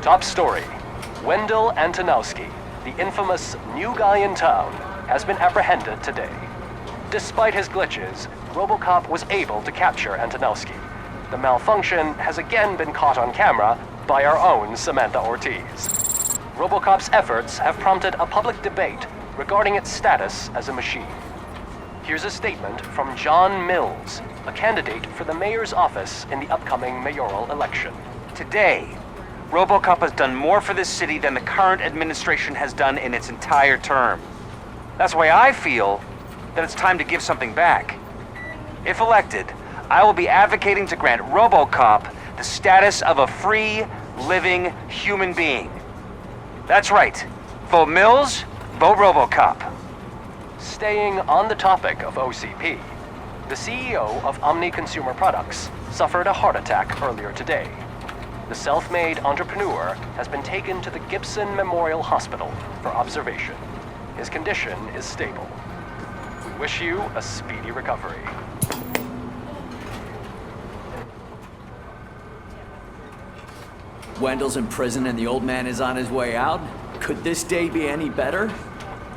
Top story. Wendell Antonowski, the infamous new guy in town, has been apprehended today. Despite his glitches, Robocop was able to capture Antonowski. The malfunction has again been caught on camera by our own Samantha Ortiz. Robocop's efforts have prompted a public debate regarding its status as a machine. Here's a statement from John Mills, a candidate for the mayor's office in the upcoming mayoral election. Today, Robocop has done more for this city than the current administration has done in its entire term. That's why I feel that it's time to give something back. If elected, I will be advocating to grant Robocop the status of a free, living human being. That's right. Vote Mills, vote Robocop. Staying on the topic of OCP, the CEO of Omni Consumer Products suffered a heart attack earlier today. The self-made entrepreneur has been taken to the Gibson Memorial Hospital for observation. His condition is stable. We wish you a speedy recovery. Wendell's in prison and the old man is on his way out? Could this day be any better?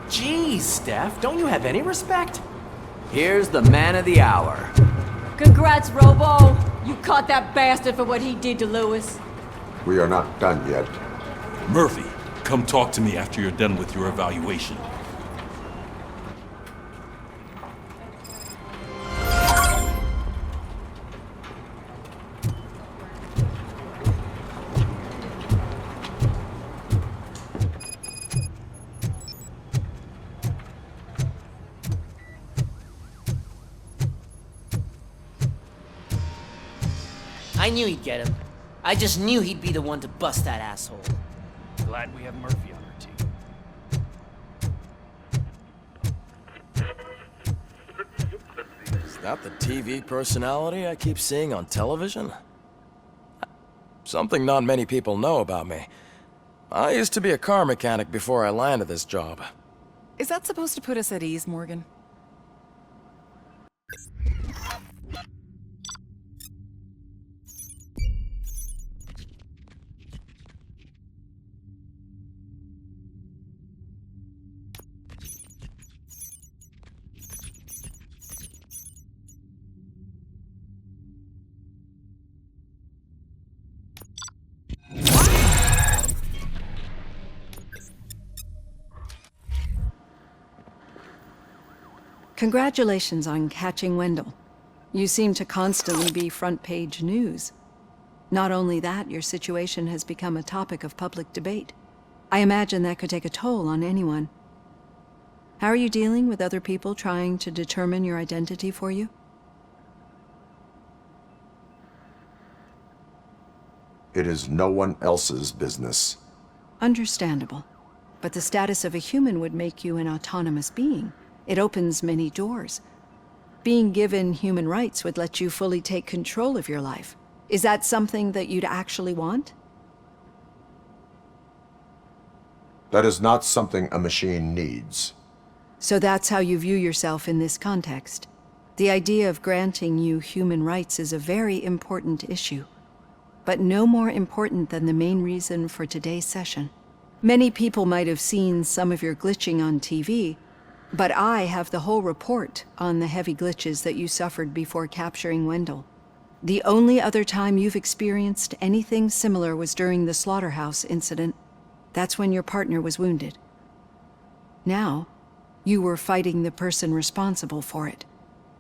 Jeez, Steph, don't you have any respect? Here's the man of the hour. Congrats, Robo! You caught that bastard for what he did to Lewis. We are not done yet. Murphy, come talk to me after you're done with your evaluation. I knew he'd get him. I just knew he'd be the one to bust that asshole. Glad we have Murphy on our team. Is that the TV personality I keep seeing on television? Something not many people know about me. I used to be a car mechanic before I landed this job. Is that supposed to put us at ease, Morgan? Congratulations on catching Wendell. You seem to constantly be front-page news. Not only that, your situation has become a topic of public debate. I imagine that could take a toll on anyone. How are you dealing with other people trying to determine your identity for you? It is no one else's business. Understandable. But the status of a human would make you an autonomous being. It opens many doors. Being given human rights would let you fully take control of your life. Is that something that you'd actually want? That is not something a machine needs. So that's how you view yourself in this context. The idea of granting you human rights is a very important issue, but no more important than the main reason for today's session. Many people might have seen some of your glitching on TV, but I have the whole report on the heavy glitches that you suffered before capturing Wendell. The only other time you've experienced anything similar was during the slaughterhouse incident. That's when your partner was wounded. Now, you were fighting the person responsible for it.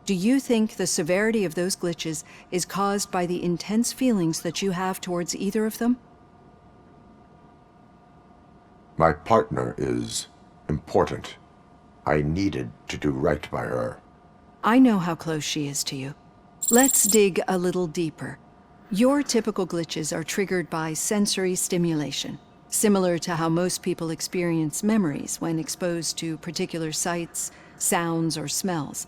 Do you think the severity of those glitches is caused by the intense feelings that you have towards either of them? My partner is important. I needed to do right by her. I know how close she is to you. Let's dig a little deeper. Your typical glitches are triggered by sensory stimulation, similar to how most people experience memories when exposed to particular sights, sounds, or smells.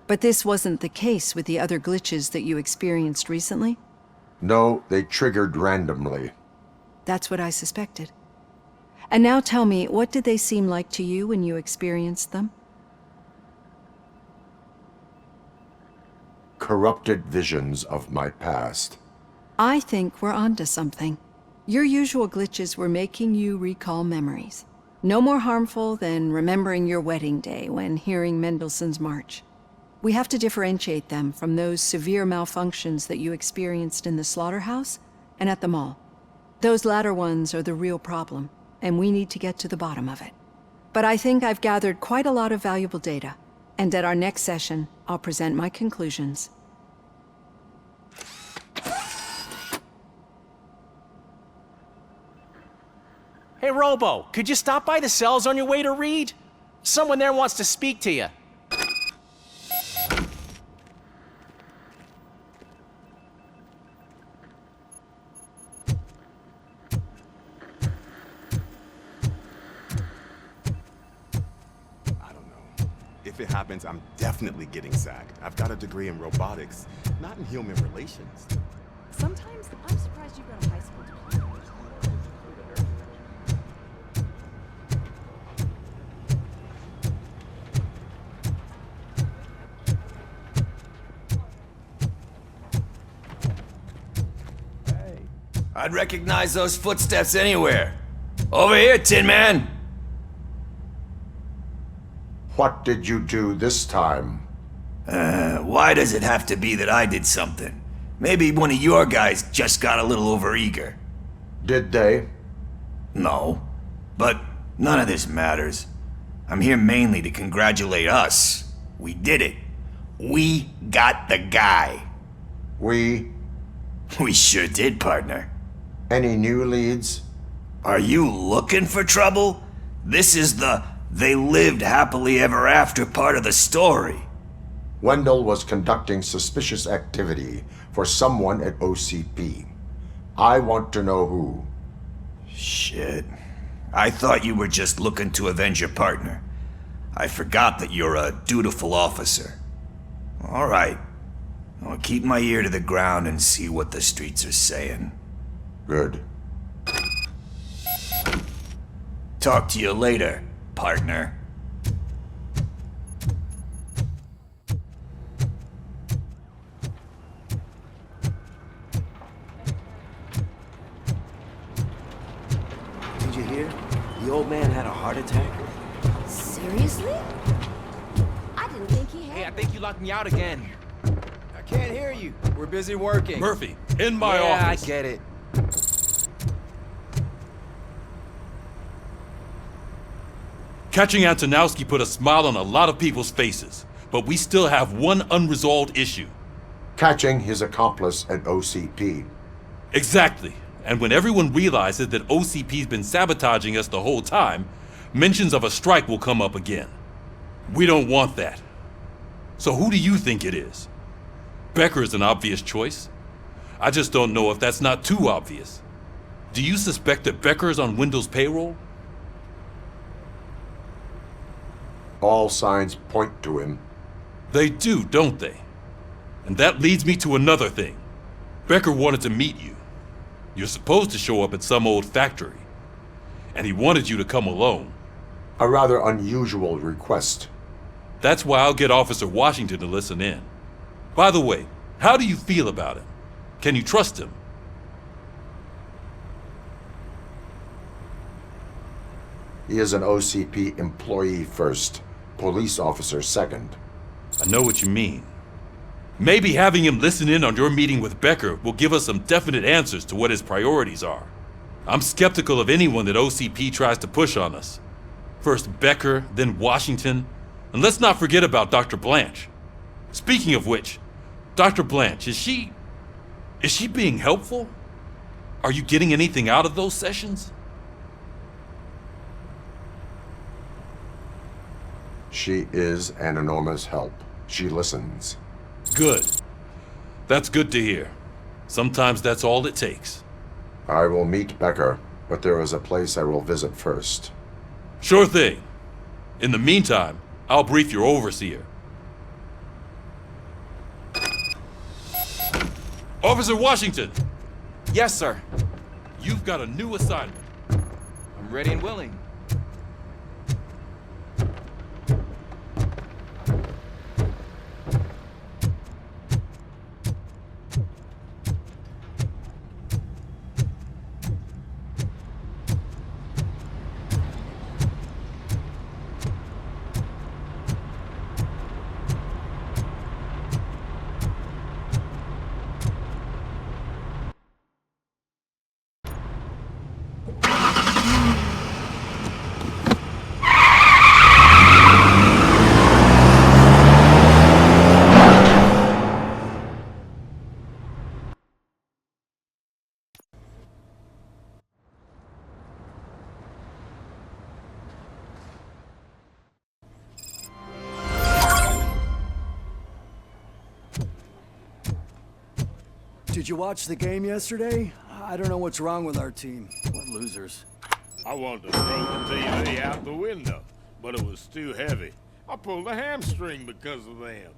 But this wasn't the case with the other glitches that you experienced recently? No, they triggered randomly. That's what I suspected. And now tell me, what did they seem like to you when you experienced them? Corrupted visions of my past. I think we're onto something. Your usual glitches were making you recall memories. No more harmful than remembering your wedding day when hearing Mendelssohn's March. We have to differentiate them from those severe malfunctions that you experienced in the slaughterhouse and at the mall. Those latter ones are the real problem, and we need to get to the bottom of it. But I think I've gathered quite a lot of valuable data, and at our next session, I'll present my conclusions. Hey, Robo, could you stop by the cells on your way to Reed? Someone there wants to speak to you. If it happens, I'm definitely getting sacked. I've got a degree in robotics, not in human relations. Sometimes I'm surprised you got a high school diploma. I'd recognize those footsteps anywhere. Over here, Tin Man! What did you do this time? Why does it have to be that I did something? Maybe one of your guys just got a little overeager. Did they? No. But none of this matters. I'm here mainly to congratulate us. We did it. We got the guy. We sure did, partner. Any new leads? Are you looking for trouble? This is the "they lived happily ever after" part of the story. Wendell was conducting suspicious activity for someone at OCP. I want to know who. Shit. I thought you were just looking to avenge your partner. I forgot that you're a dutiful officer. All right. I'll keep my ear to the ground and see what the streets are saying. Good. Talk to you later, partner. Did you hear? The old man had a heart attack. Seriously? I didn't think he had. Hey, I think you locked me out again. I can't hear you. We're busy working. Murphy, in my yeah, office. I get it. Catching Antonowski put a smile on a lot of people's faces, but we still have one unresolved issue. Catching his accomplice at OCP. Exactly. And when everyone realizes that OCP's been sabotaging us the whole time, mentions of a strike will come up again. We don't want that. So who do you think it is? Becker is an obvious choice. I just don't know if that's not too obvious. Do you suspect that Becker is on Wendell's payroll? All signs point to him. They do, don't they? And that leads me to another thing. Becker wanted to meet you. You're supposed to show up at some old factory. And he wanted you to come alone. A rather unusual request. That's why I'll get Officer Washington to listen in. By the way, how do you feel about him? Can you trust him? He is an OCP employee first, police officer second. I know what you mean. Maybe having him listen in on your meeting with Becker will give us some definite answers to what his priorities are. I'm skeptical of anyone that OCP tries to push on us. First Becker, then Washington, and let's not forget about Dr. Blanche. Speaking of which, Dr. Blanche, is she being helpful? Are you getting anything out of those sessions? She is an enormous help. She listens. Good. That's good to hear. Sometimes that's all it takes. I will meet Becker, but there is a place I will visit first. Sure thing. In the meantime, I'll brief your overseer. Officer Washington! Yes, sir. You've got a new assignment. I'm ready and willing. you watch the game yesterday? I don't know what's wrong with our team. What losers. I wanted to throw the TV out the window, but it was too heavy. I pulled a hamstring because of them.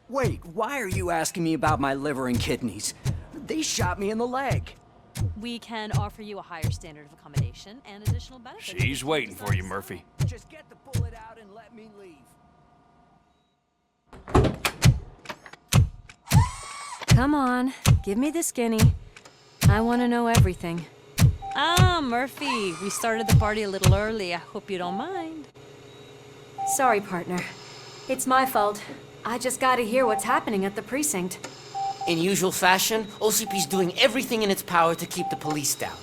Wait, why are you asking me about my liver and kidneys? They shot me in the leg. We can offer you a higher standard of accommodation and additional benefits. She's waiting for you, Murphy. Just get the bullet out and let me leave. Come on, give me the skinny. I want to know everything. Ah, Murphy, we started the party a little early. I hope you don't mind. Sorry, partner. It's my fault. I just gotta hear what's happening at the precinct. In usual fashion, OCP's doing everything in its power to keep the police down.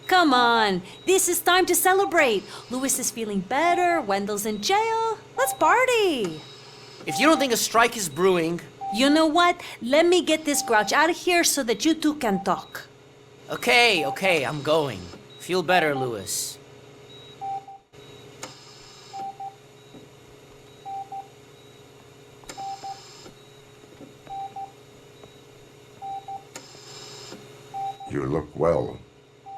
Come on, this is time to celebrate. Louis is feeling better, Wendell's in jail. Let's party. If you don't think a strike is brewing... You know what? Let me get this grouch out of here so that you two can talk. Okay, I'm going. Feel better, Louis. You look well.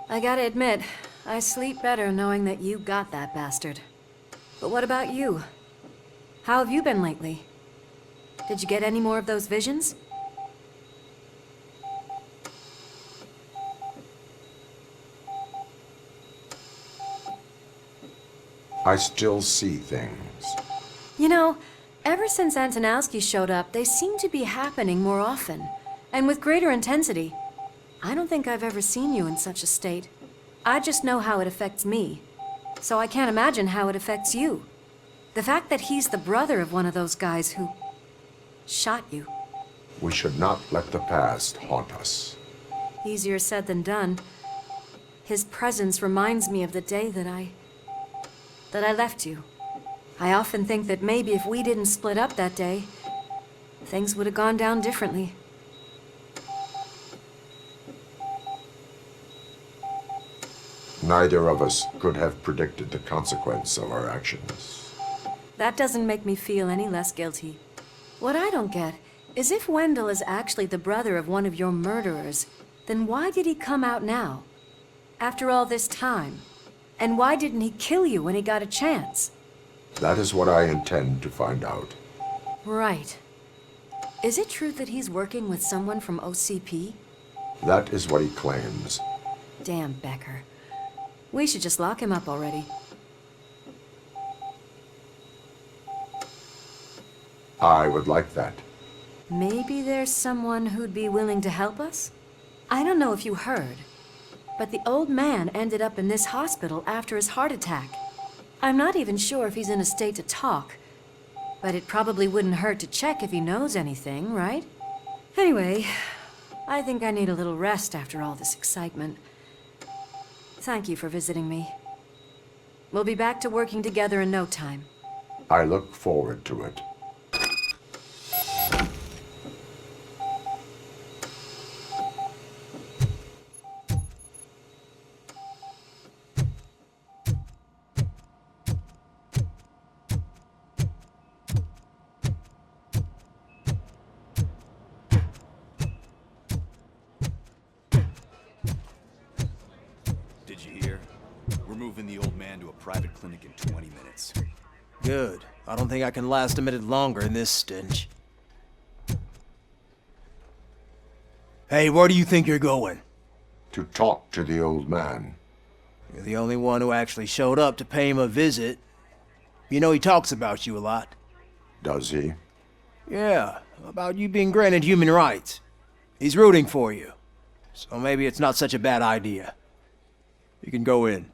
I gotta admit, I sleep better knowing that you got that bastard. But what about you? How have you been lately? Did you get any more of those visions? I still see things. You know, ever since Antonowski showed up, they seem to be happening more often, and with greater intensity. I don't think I've ever seen you in such a state. I just know how it affects me, so I can't imagine how it affects you. The fact that he's the brother of one of those guys who shot you. We should not let the past haunt us. Easier said than done. His presence reminds me of the day that I left you. I often think that maybe if we didn't split up that day, things would have gone down differently. Neither of us could have predicted the consequence of our actions. That doesn't make me feel any less guilty. What I don't get is if Wendell is actually the brother of one of your murderers, then why did he come out now? After all this time? And why didn't he kill you when he got a chance? That is what I intend to find out. Right. Is it true that he's working with someone from OCP? That is what he claims. Damn Becker. We should just lock him up already. I would like that. Maybe there's someone who'd be willing to help us? I don't know if you heard, but the old man ended up in this hospital after his heart attack. I'm not even sure if he's in a state to talk, but it probably wouldn't hurt to check if he knows anything, right? Anyway, I think I need a little rest after all this excitement. Thank you for visiting me. We'll be back to working together in no time. I look forward to it. The old man to a private clinic in 20 minutes. Good. I don't think I can last a minute longer in this stench. Hey, where do you think you're going? To talk to the old man. You're the only one who actually showed up to pay him a visit. You know he talks about you a lot. Does he? Yeah, about you being granted human rights. He's rooting for you. So maybe it's not such a bad idea. You can go in.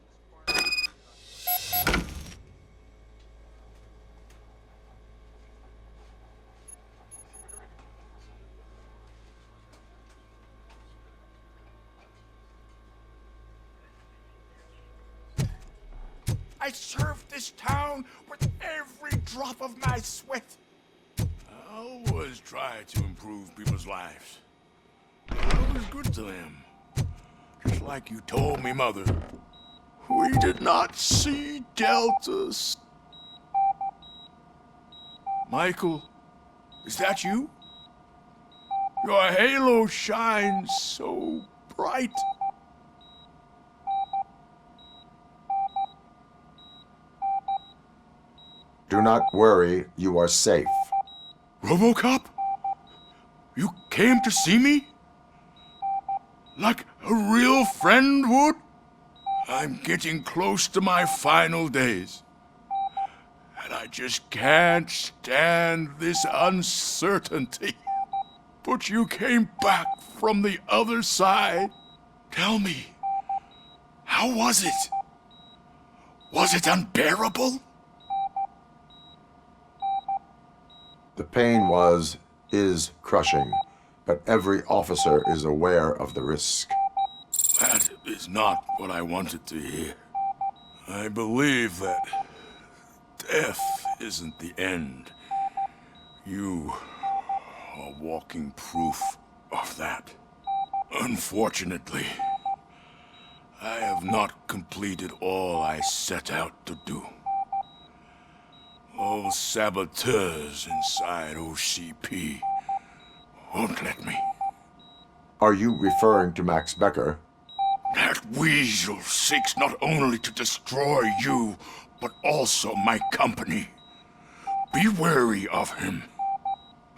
I I served this town with every drop of my sweat. I always try to improve people's lives. I was good to them. Just like you told me, Mother. We did not see Deltas. Michael, is that you? Your halo shines so bright. Do not worry, you are safe. Robocop? You came to see me? Like a real friend would? I'm getting close to my final days. And I just can't stand this uncertainty. But you came back from the other side. Tell me, how was it? Was it unbearable? The pain is crushing, but every officer is aware of the risk. That is not what I wanted to hear. I believe that death isn't the end. You are walking proof of that. Unfortunately, I have not completed all I set out to do. All saboteurs inside OCP won't let me. Are you referring to Max Becker? That weasel seeks not only to destroy you, but also my company. Be wary of him.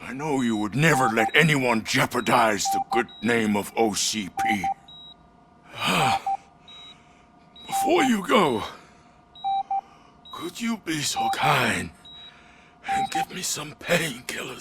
I know you would never let anyone jeopardize the good name of OCP. Before you go, could you be so kind and give me some painkillers?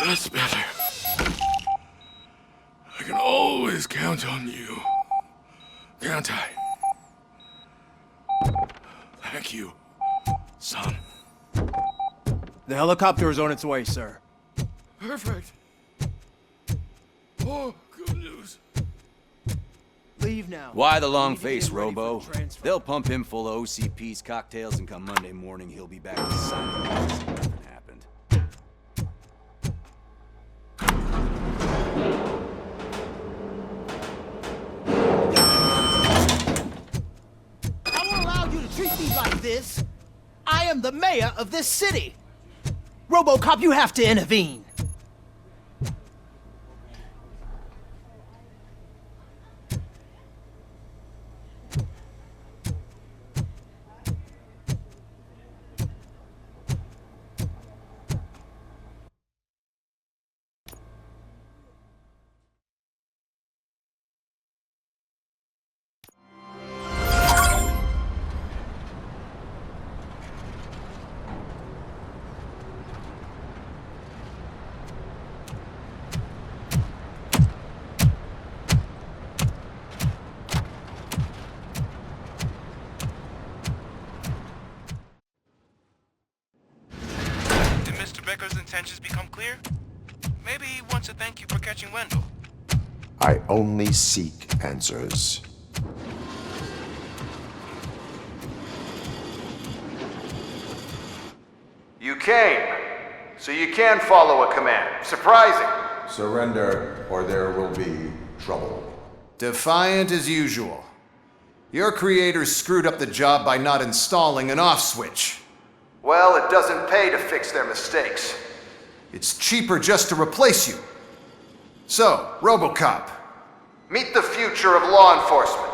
That's better. I can always count on you, can't I? Thank you, son. The helicopter is on its way, sir. Perfect. Oh, good news. Leave now. Why the long face, Robo? They'll pump him full of OCP's cocktails, and come Monday morning, he'll be back to signing nothing happened. I won't allow you to treat me like this. I am the mayor of this city. Robocop, you have to intervene. Becker's intentions become clear? Maybe he wants to thank you for catching Wendell. I only seek answers. You came, so you can follow a command. Surprising. Surrender, or there will be trouble. Defiant as usual. Your creators screwed up the job by not installing an off switch. Well, it doesn't pay to fix their mistakes. It's cheaper just to replace you. So, Robocop, meet the future of law enforcement.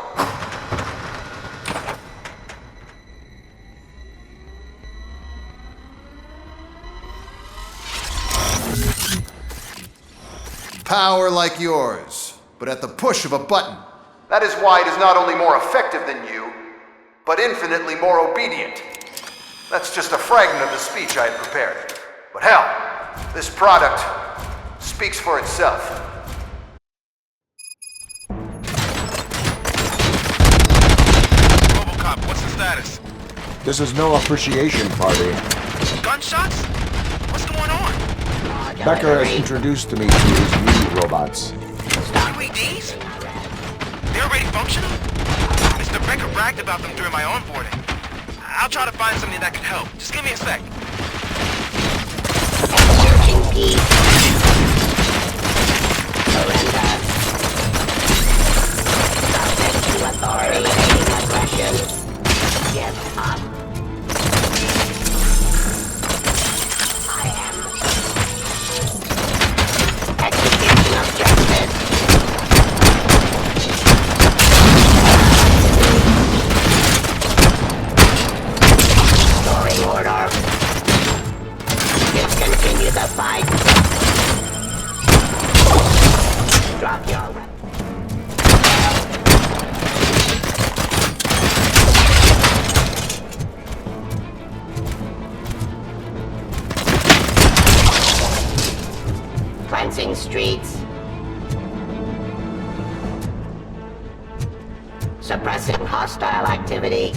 Power like yours, but at the push of a button. That is why it is not only more effective than you, but infinitely more obedient. That's just a fragment of the speech I had prepared. But hell, this product speaks for itself. Robocop, what's the status? This is no appreciation party. Gunshots? What's going on? Becker has introduced to me to his new robots. UEDs? They're already functional? Mr. Becker bragged about them during my onboarding. I'll try to find something that can help. Just give me a sec. Cleansing streets. Suppressing hostile activity.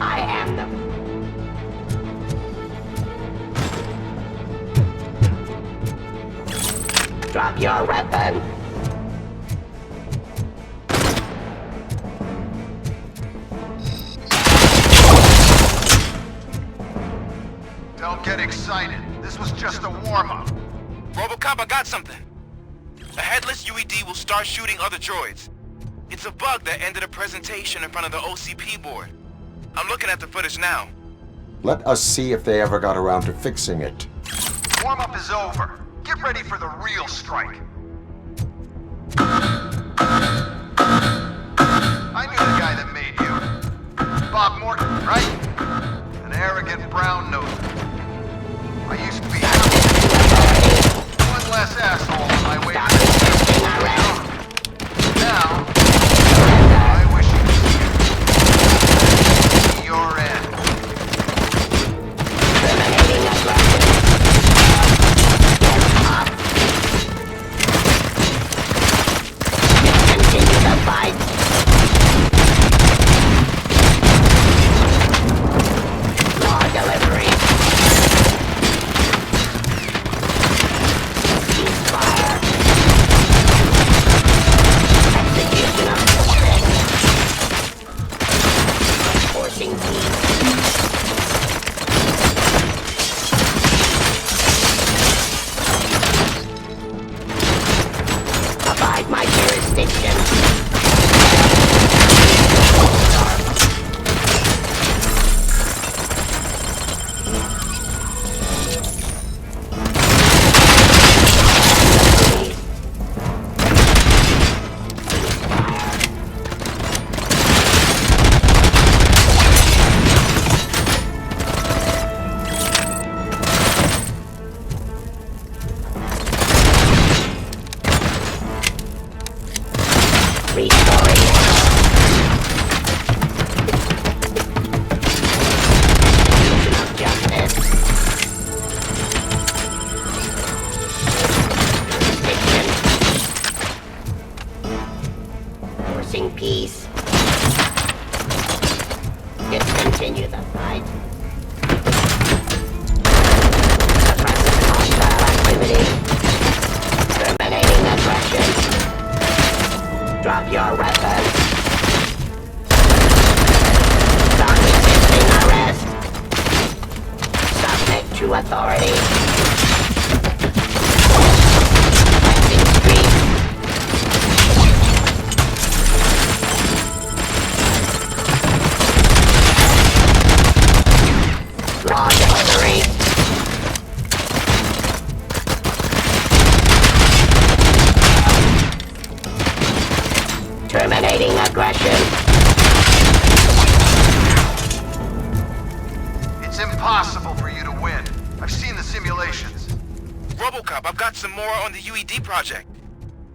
I am the... Drop your weapon. Don't get excited. This was just a warm-up. Robocop, I got something. A headless UED will start shooting other droids. It's a bug that ended a presentation in front of the OCP board. I'm looking at the footage now. Let us see if they ever got around to fixing it. Warm-up is over. Get ready for the real strike. I knew the guy that made you. Bob Morton, right? An arrogant brown-noser. I used to be one less asshole on my way to the Now, I wish you could see your end. Continue the fight. Law delivery. Ceasefire. Execution of forcing peace. Abide my jurisdiction. Forcing peace. Discontinue the fight. Suppressing hostile activity. Terminating aggression. Drop your weapon. Start resisting arrest. Subject to authority. Cleansing streets. Law delivery. Terminating aggression. It's impossible for you to win. I've seen the simulations. Robocop, I've got some more on the UED project.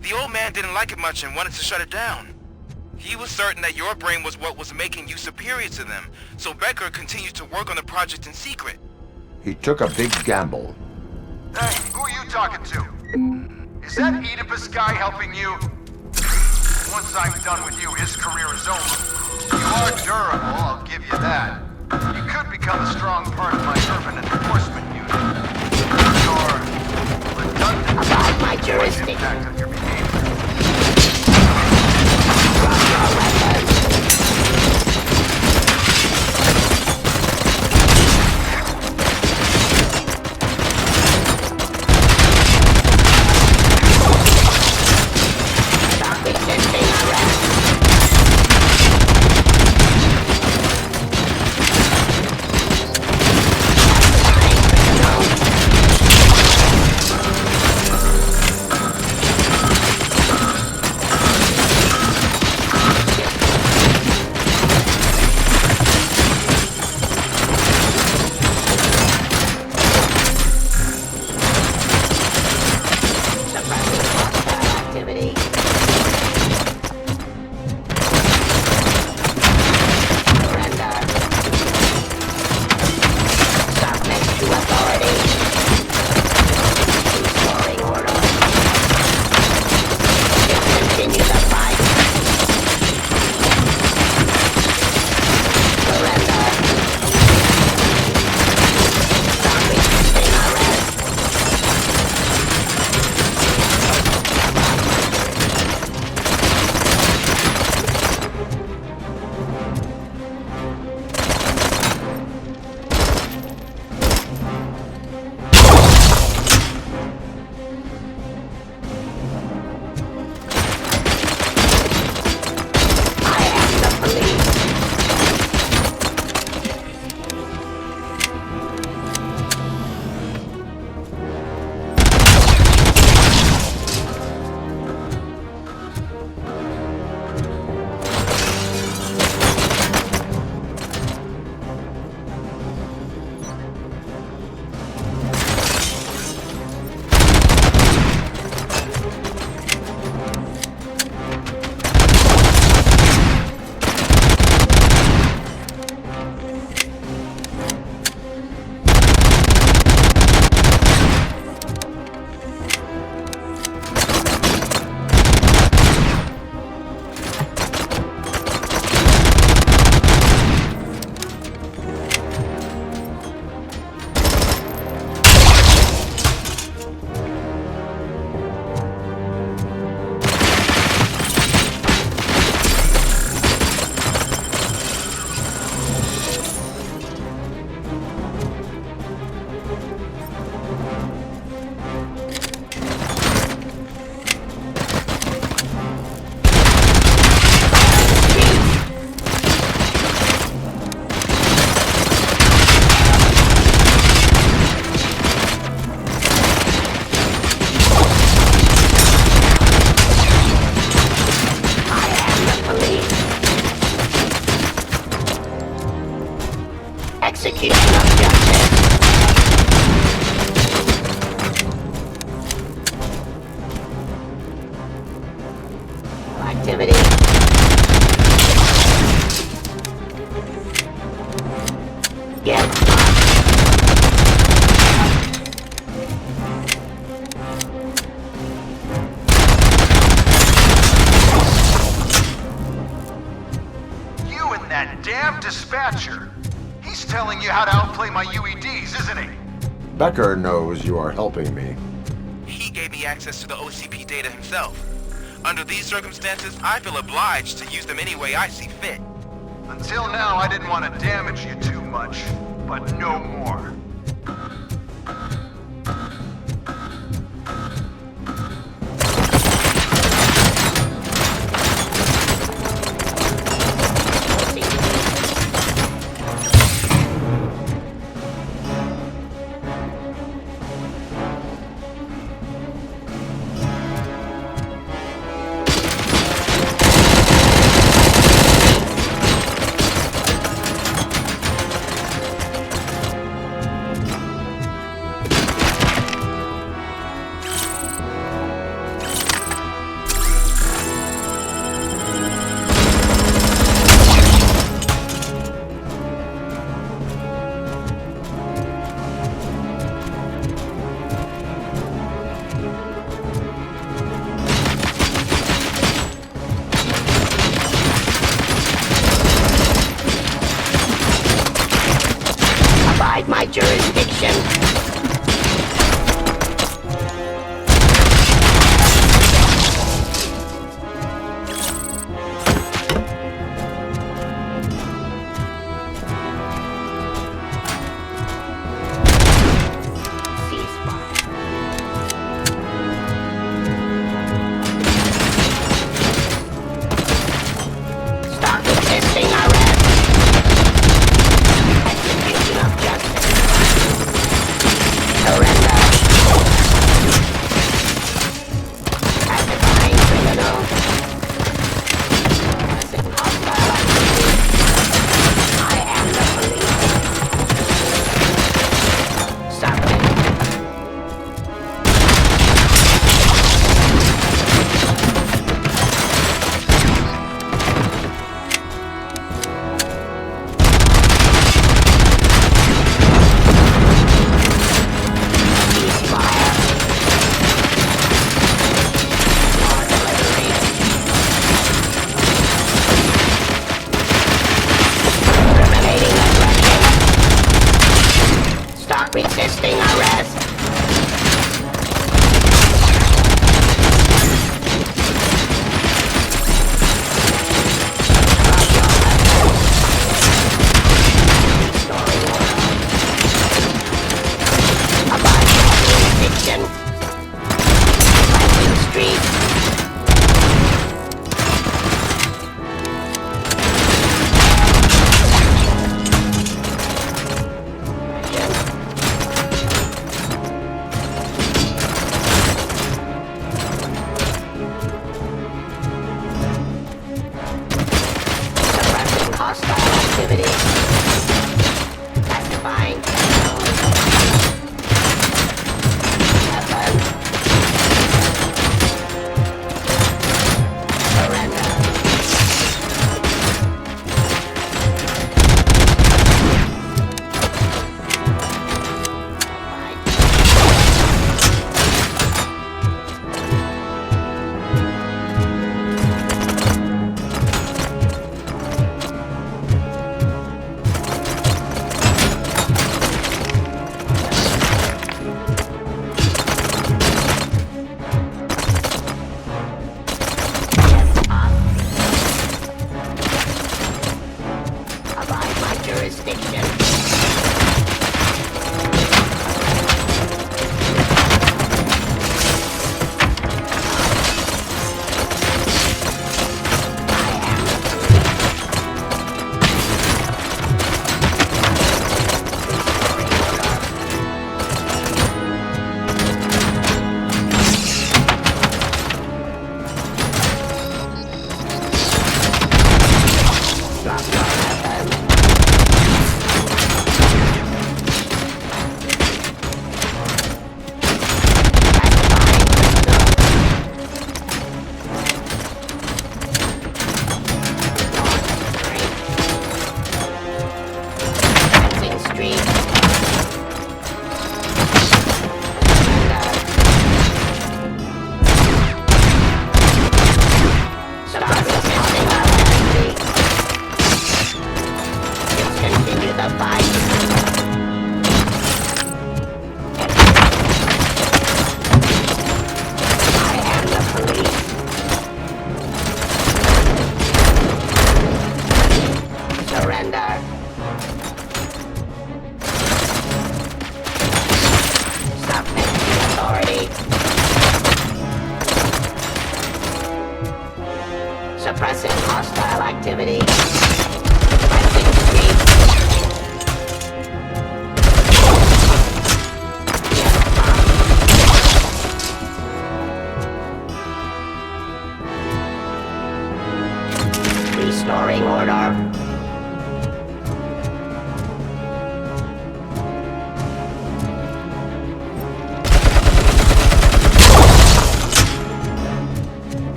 The old man didn't like it much and wanted to shut it down. He was certain that your brain was what was making you superior to them, so Becker continued to work on the project in secret. He took a big gamble. Hey, who are you talking to? Is that Oedipus guy helping you? Once I'm done with you, his career is over. You are durable, I'll give you that. You could become a strong part of my urban enforcement unit. Your redundant About my jurisdiction. impact on your behavior. Execution of justice. Activity. Get You and that damn dispatcher. He's telling you how to outplay my UEDs, isn't he? Becker knows you are helping me. He gave me access to the OCP data himself. Under these circumstances, I feel obliged to use them any way I see fit. Until now, I didn't want to damage you too much, but no more.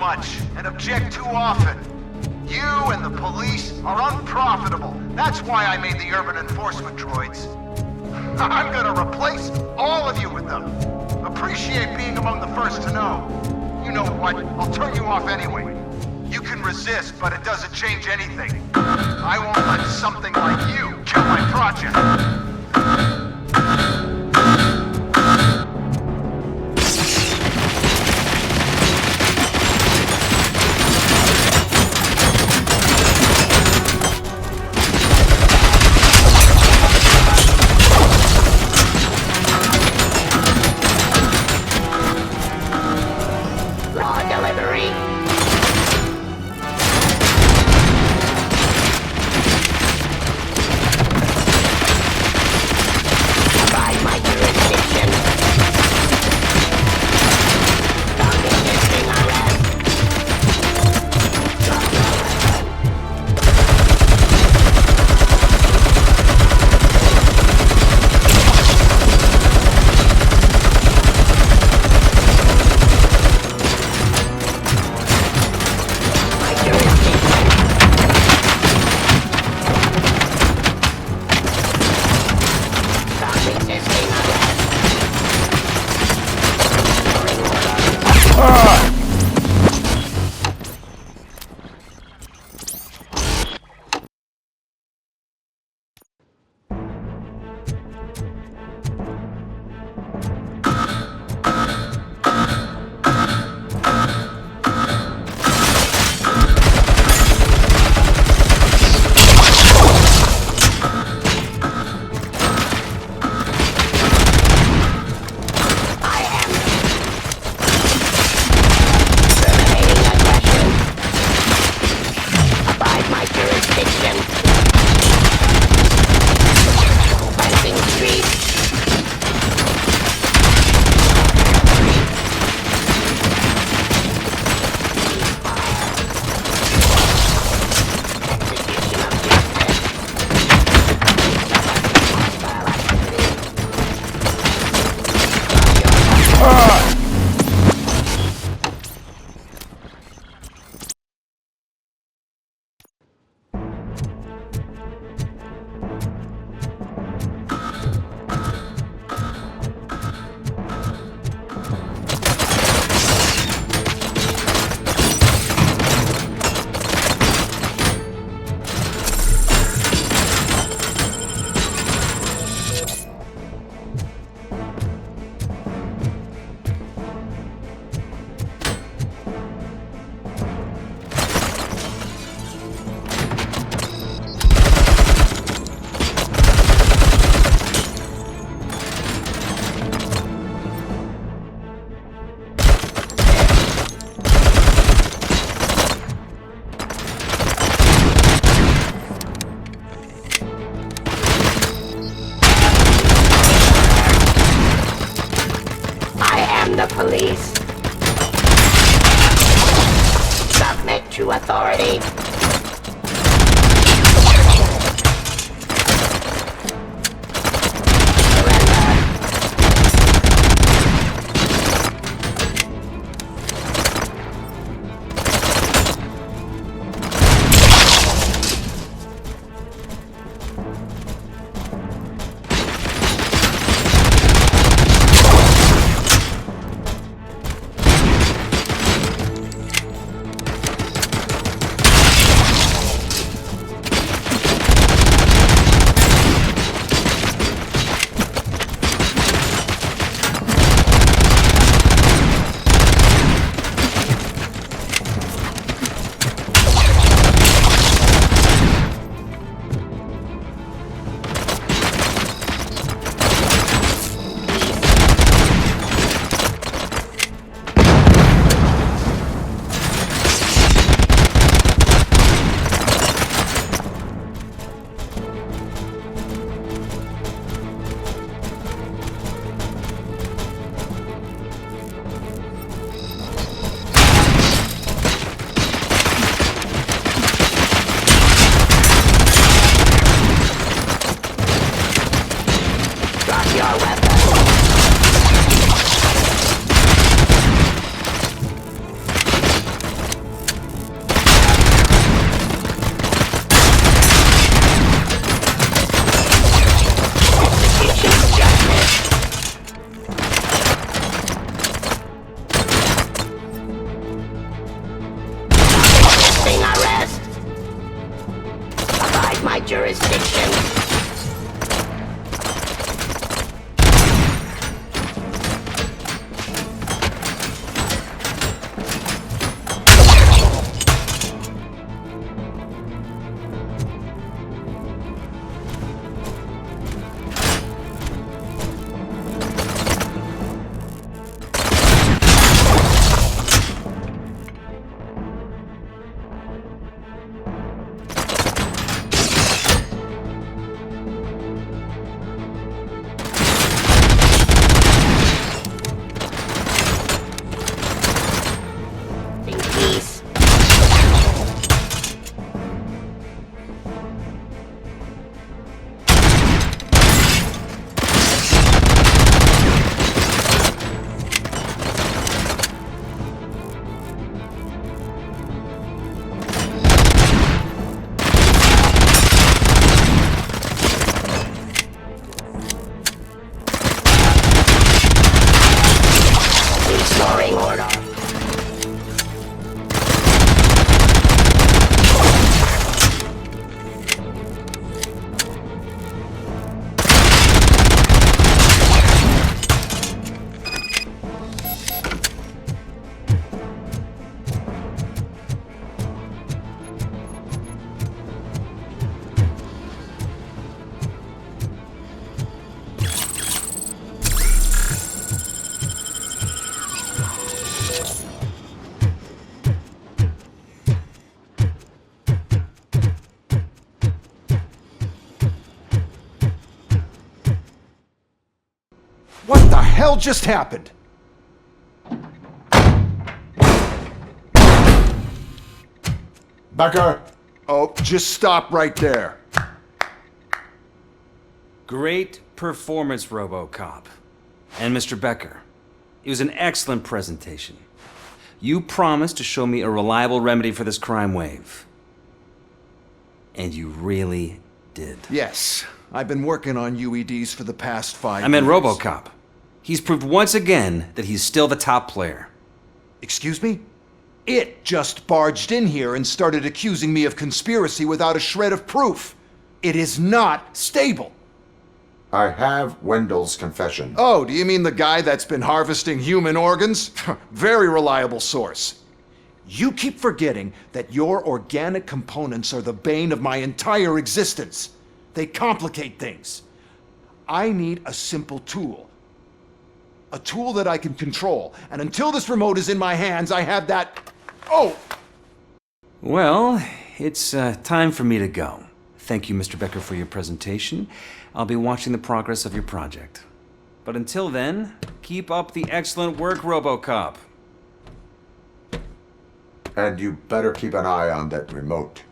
much and object too often. You and the police are unprofitable. That's why I made the urban enforcement droids. I'm gonna replace all of you with them. Appreciate being among the first to know. You know what? I'll turn you off anyway. You can resist, but it doesn't change anything. I won't let something like you kill my project. Raw delivery. Abide my jurisdiction. Stop resisting arrest. Drop your weapon. My jurisdiction. Stop resisting arrest. Terminating aggression. Abide my jurisdiction. Fencing street. Execution of justice. Hostile activity. I am the police. Submit to authority. jurisdiction. Restoring order. What the hell just happened? Becker! Oh, just stop right there. Great performance, Robocop. And Mr. Becker, it was an excellent presentation. You promised to show me a reliable remedy for this crime wave. And you really did. Yes, I've been working on UEDs for the past 5 years. I meant Robocop. He's proved once again that he's still the top player. Excuse me? It just barged in here and started accusing me of conspiracy without a shred of proof. It is not stable. I have Wendell's confession. Oh, do you mean the guy that's been harvesting human organs? Very reliable source. You keep forgetting that your organic components are the bane of my entire existence. They complicate things. I need a simple tool. A tool that I can control. And until this remote is in my hands, I have that... Oh! Well, it's time for me to go. Thank you, Mr. Becker, for your presentation. I'll be watching the progress of your project. But until then, keep up the excellent work, Robocop. And you better keep an eye on that remote.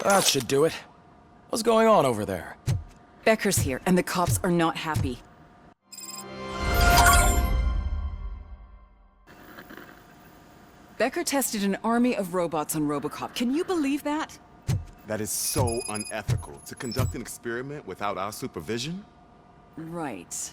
That should do it. What's going on over there? Becker's here, and the cops are not happy. Becker tested an army of robots on Robocop. Can you believe that? That is so unethical. To conduct an experiment without our supervision? Right.